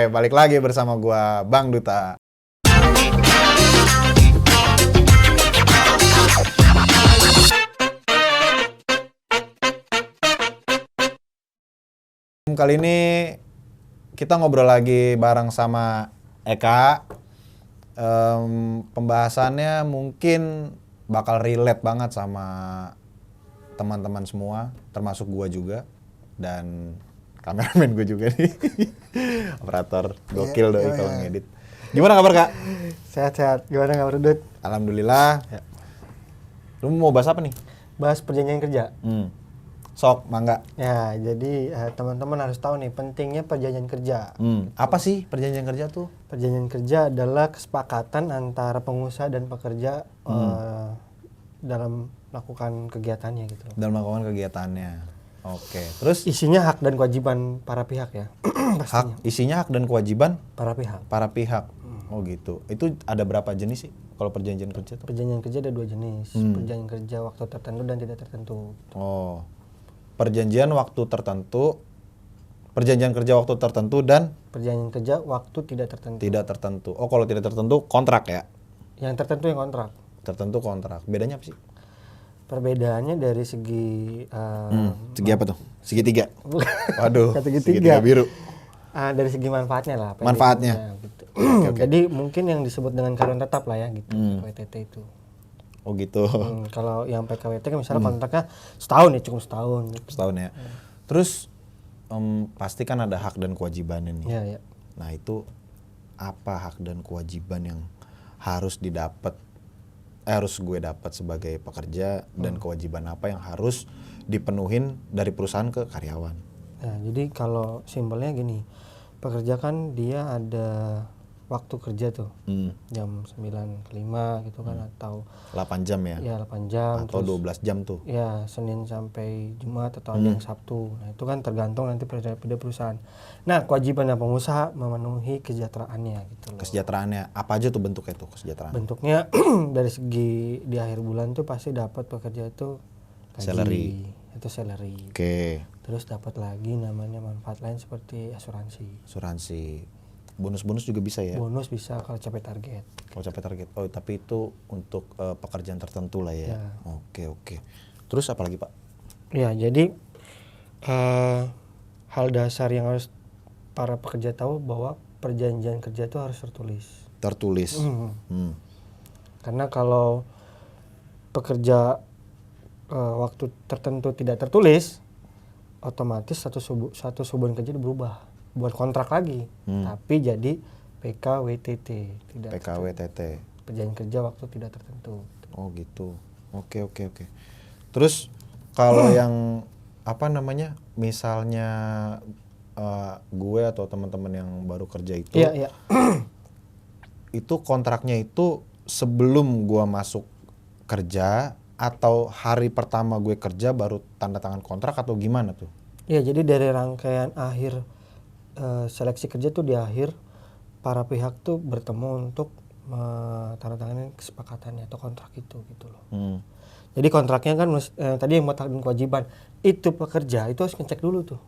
Oke, balik lagi bersama gua Bang Duta. Kali ini kita ngobrol lagi bareng sama Eka. Pembahasannya mungkin bakal relate banget sama teman-teman semua, termasuk gua juga dan kameramen gue juga nih. Operator gokil doi kalau ngedit. Gimana kabar, Kak? Sehat-sehat. Gimana kabar, Dut? Alhamdulillah. Ya. Lu mau bahas apa nih? Bahas perjanjian kerja. Sok, mangga. Ya, jadi teman-teman harus tahu nih pentingnya perjanjian kerja. Apa sih perjanjian kerja tuh? Perjanjian kerja adalah kesepakatan antara pengusaha dan pekerja dalam melakukan kegiatannya gitu. Dalam melakukan kegiatannya. Oke. Terus Isinya hak dan kewajiban para pihak ya. isinya hak dan kewajiban Para pihak. para pihak. Oh gitu. Itu ada berapa jenis sih kalau perjanjian kerja tuh? Perjanjian kerja ada 2 jenis. Perjanjian kerja waktu tertentu dan tidak tertentu. Oh. Perjanjian waktu tertentu. Perjanjian kerja waktu tertentu dan Perjanjian kerja waktu tidak tertentu. tidak tertentu. Oh, kalau tidak tertentu kontrak ya. Yang tertentu yang kontrak. Tertentu kontrak. Bedanya apa sih? Perbedaannya dari segi Segi apa tuh? Segitiga. Waduh, segitiga biru. dari segi manfaatnya lah. Manfaatnya. Gitu. Jadi mungkin yang disebut dengan karyawan tetap lah ya gitu, PKWT itu. Oh gitu. Kalau yang PKWT kan misalnya kontraknya setahun ya, cukup setahun. Gitu. Setahun ya. Terus pasti kan ada hak dan kewajibannya nih. Ya, ya. Nah itu apa hak dan kewajiban yang harus harus gue dapat sebagai pekerja dan kewajiban apa yang harus dipenuhin dari perusahaan ke karyawan? Nah, jadi kalau simpelnya gini, pekerja kan dia ada waktu kerja tuh, jam 9 ke 5 gitu kan, atau 8 jam ya? Ya 8 jam. Atau terus, 12 jam tuh? Ya Senin sampai Jumat atau ada yang Sabtu. Nah itu kan tergantung nanti pada perusahaan. Nah kewajibannya pengusaha memenuhi kesejahteraannya gitu loh. Kesejahteraannya apa aja tuh bentuknya tuh kesejahteraan? Bentuknya dari segi di akhir bulan tuh pasti dapat pekerja itu gaji, Salary. itu salary. Oke. Terus dapat lagi namanya manfaat lain seperti asuransi. Asuransi. Bonus-bonus juga bisa ya? Bonus bisa kalau capai target. Kalau capai target. Oh tapi itu untuk pekerjaan tertentu lah ya? Ya. Oke. Terus apa lagi Pak? Ya jadi hal dasar yang harus para pekerja tahu bahwa perjanjian kerja itu harus tertulis. Tertulis. Karena kalau pekerja waktu tertentu tidak tertulis, otomatis satu hubungan kerja berubah, buat kontrak lagi, tapi jadi PKWTT, tidak PKWTT. perjanjian kerja waktu tidak tertentu. Oh gitu. Oke. Terus kalau yang apa namanya, misalnya gue atau teman-teman yang baru kerja itu, Iya. itu kontraknya itu sebelum gue masuk kerja atau hari pertama gue kerja baru tanda tangan kontrak atau gimana tuh? Iya, jadi dari rangkaian akhir seleksi kerja tuh di akhir para pihak tuh bertemu untuk tanda tanganin kesepakatannya atau kontrak itu gitu loh. Jadi kontraknya kan tadi yang dan kewajiban itu pekerja itu harus ngecek dulu tuh.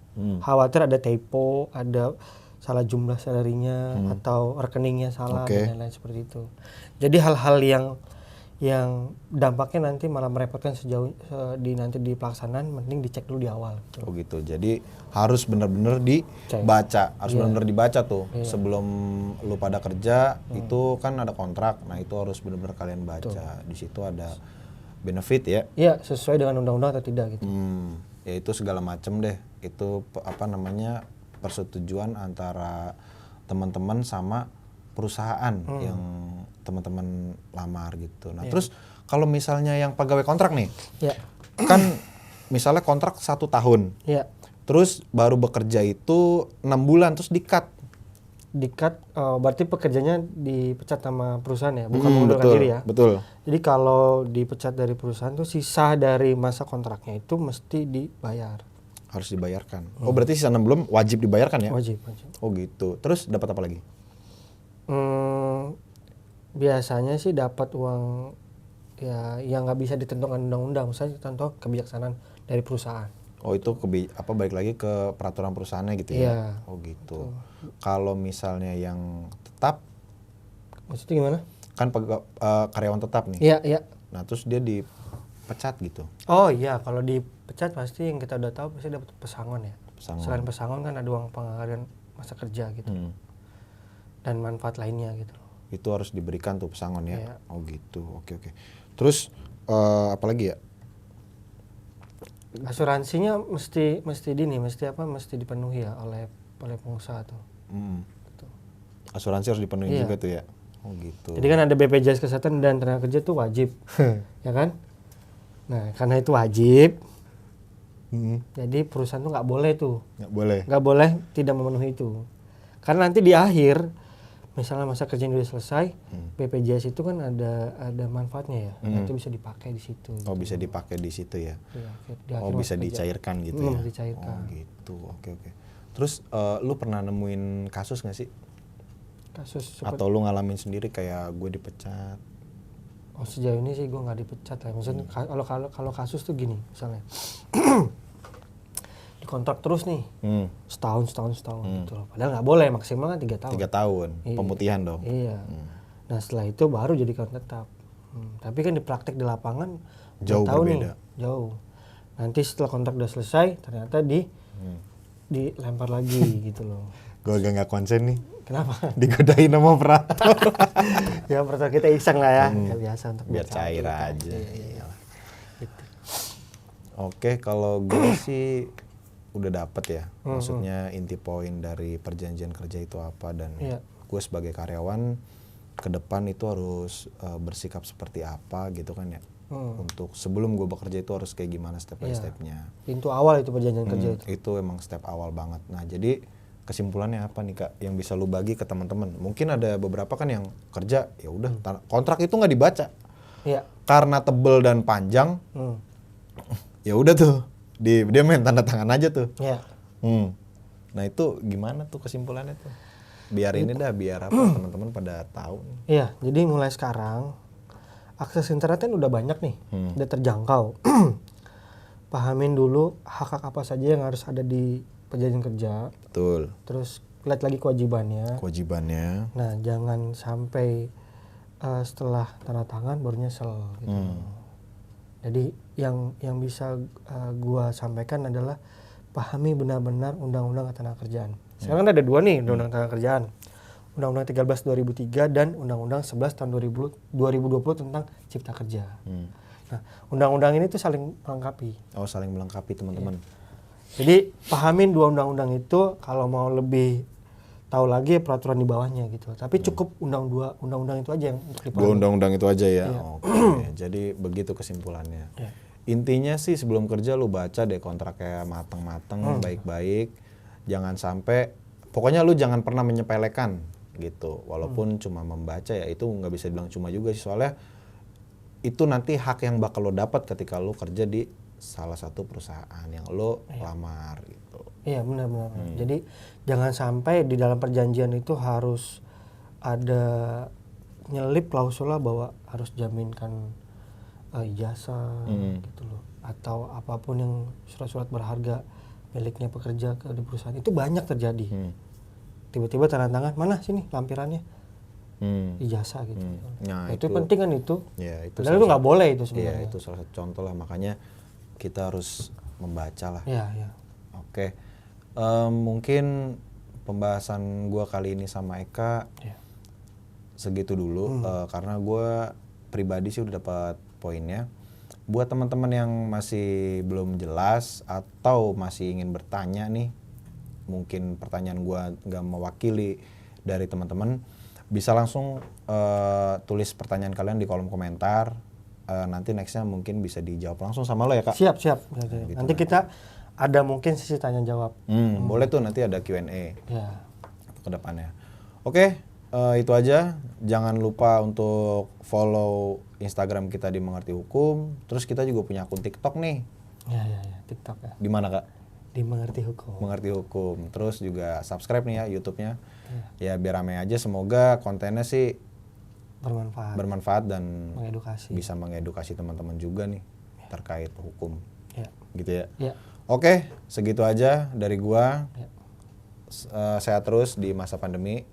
Khawatir ada typo, ada salah jumlah salarinya atau rekeningnya salah dan lain-lain seperti itu. Jadi hal-hal yang dampaknya nanti malah merepotkan sejauh nanti di pelaksanaan, mending dicek dulu di awal. Gitu. Oh gitu. Jadi harus benar-benar dibaca, benar-benar dibaca tuh sebelum lu pada kerja. Itu kan ada kontrak. Nah itu harus benar-benar kalian baca. Di situ ada benefit ya? Iya, sesuai dengan undang-undang atau tidak gitu. Ya itu segala macam deh. Itu apa namanya, persetujuan antara teman-teman sama perusahaan yang teman-teman lamar gitu. Nah terus kalau misalnya yang pegawai kontrak nih, kan misalnya kontrak 1 tahun, terus baru bekerja itu 6 bulan terus di-cut. Berarti pekerjanya dipecat sama perusahaan ya, bukan mengundurkan diri ya. Betul. Jadi kalau dipecat dari perusahaan tuh sisa dari masa kontraknya itu mesti dibayar. Harus dibayarkan. Oh berarti sisa 6 bulan wajib dibayarkan ya? Wajib. Oh gitu. Terus dapat apa lagi? Biasanya sih dapat uang ya yang nggak bisa ditentukan undang-undang, misalnya contoh kebijaksanaan dari perusahaan. Oh itu balik lagi ke peraturan perusahaannya gitu ya? Iya. Oh gitu. Kalau misalnya yang tetap, Maksudnya gimana? kan karyawan tetap nih. Iya, iya. Nah terus dia dipecat gitu. Oh iya, kalau dipecat pasti yang kita udah tahu pasti dapat pesangon ya. Pesangon. Selain pesangon kan ada uang penghargaan masa kerja gitu. Dan manfaat lainnya gitu. Itu harus diberikan tuh pesangon ya. Iya. Oh gitu. Oke. Terus apa lagi ya? Asuransinya mesti dipenuhi ya oleh pengusaha tuh. Gitu. Asuransi harus dipenuhi Iya. juga tuh ya. Oh gitu. Jadi kan ada BPJS Kesehatan dan Tenaga Kerja tuh wajib. Ya kan? Nah, karena itu wajib, jadi perusahaan tuh nggak boleh tidak memenuhi itu. Karena nanti di akhir, misalnya masa kerja udah selesai, BPJS itu kan ada manfaatnya ya, itu bisa dipakai di situ. Oh bisa dipakai di situ ya. Di akhir Bisa masa kerja. dicairkan gitu ya. Dicairkan. Oh gitu. Oke. Terus lu pernah nemuin kasus nggak sih? Kasus seperti, Atau lu ngalamin sendiri kayak gue dipecat? oh sejauh ini sih gue nggak dipecat lah. Maksudnya kalau kasus tuh gini, misalnya dikontrak terus nih, setahun gitu loh. Padahal nggak boleh, maksimal kan 3 tahun. 3 tahun. Iya. Pemutihan dong. Iya. Nah setelah itu baru jadi kontrak tetap. Tapi kan di praktek di lapangan Jauh nggak tahu berbeda. Jauh. Nanti setelah kontrak udah selesai, ternyata dilempar lagi gitu loh. Gue agak nggak konsen nih. Kenapa? Digodain sama operator. Ya operator kita iseng lah ya. Nggak biasa untuk Biar bercanda cair gitu. aja. Iya. Gitu. Oke, kalau gue sih udah dapet ya. Maksudnya inti poin dari perjanjian kerja itu apa, dan Iya. gue sebagai karyawan ke depan itu harus bersikap seperti apa gitu kan ya. Untuk sebelum gue bekerja itu harus kayak gimana step by stepnya. Pintu awal itu perjanjian kerja itu. Itu emang step awal banget. Nah jadi kesimpulannya apa nih Kak yang bisa lu bagi ke teman-teman? Mungkin ada beberapa kan yang kerja ya udah kontrak itu nggak dibaca. Iya. Karena tebel dan panjang. Ya udah tuh dia main tanda tangan aja tuh. Iya. Nah itu gimana tuh kesimpulannya tuh? Biar apa teman-teman pada tahu. Iya, jadi mulai sekarang akses internet kan udah banyak nih, udah terjangkau. Pahamin dulu hak-hak apa saja yang harus ada di perjanjian kerja. Betul. Terus lihat lagi kewajibannya. Nah, jangan sampai setelah tanda tangan baru nyesel gitu. Jadi yang bisa gua sampaikan adalah pahami benar-benar undang-undang ketenagakerjaan. Sekarang kan ada 2 nih undang-undang ketenagakerjaan. Undang-undang 13 2003 dan Undang-Undang 11 tahun 2020 tentang Cipta Kerja. Nah, undang-undang ini tuh saling melengkapi. Oh, saling melengkapi teman-teman. Jadi pahamin 2 undang-undang itu, kalau mau lebih tahu lagi peraturan di bawahnya gitu. Tapi cukup undang-undang itu aja yang untuk dipahami. 2 undang-undang itu aja ya. Iya. Oke. Jadi begitu kesimpulannya. Iya. Intinya sih sebelum kerja lu baca deh kontraknya mateng-mateng, baik-baik. Jangan sampai, pokoknya lu jangan pernah menyepelekan gitu. Walaupun cuma membaca ya itu nggak bisa dibilang cuma juga sih, soalnya itu nanti hak yang bakal lo dapat ketika lo kerja di salah satu perusahaan yang lo lamar gitu. Iya, benar. Jadi jangan sampai di dalam perjanjian itu harus ada nyelip klausul bahwa harus jaminkan ijazah gitu loh, atau apapun yang surat-surat berharga miliknya pekerja di perusahaan. Itu banyak terjadi. Tiba-tiba tanda tangan, mana sini lampirannya, ijazah gitu. Nah, itu penting kan itu. Ya, itu padahal itu nggak boleh itu sebenarnya. Iya, itu salah satu contoh lah, makanya kita harus membaca lah. Iya. Oke. Mungkin pembahasan gua kali ini sama Eka segitu dulu, karena gua pribadi sih udah dapat poinnya. Buat teman-teman yang masih belum jelas atau masih ingin bertanya nih, mungkin pertanyaan gua nggak mewakili dari teman-teman, bisa langsung tulis pertanyaan kalian di kolom komentar. Nanti nextnya mungkin bisa dijawab langsung sama lo ya Kak. Siap. Gitu nanti kita ada mungkin sesi tanya jawab. Boleh tuh, nanti ada Q&A Ya. ke depannya. Oke, itu aja. Jangan lupa untuk follow Instagram kita di Mengerti Hukum. Terus kita juga punya akun TikTok nih. Ya, TikTok ya. Di mana Kak? Di Mengerti Hukum. Mengerti Hukum. Terus juga subscribe nih ya YouTube-nya. Ya biar rame aja. Semoga kontennya sih bermanfaat dan mengedukasi. bisa mengedukasi teman-teman juga nih terkait hukum. Ya. Gitu ya. Ya. Oke, segitu aja dari gua. Ya. Sehat terus di masa pandemi.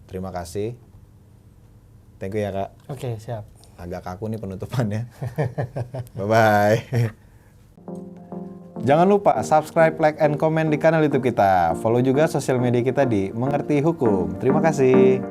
Terima kasih. Thank you ya Kak. Oke, siap. Agak kaku nih penutupannya. Bye-bye. Jangan lupa subscribe, like, and comment di kanal YouTube kita. Follow juga sosial media kita di Mengerti Hukum. Terima kasih.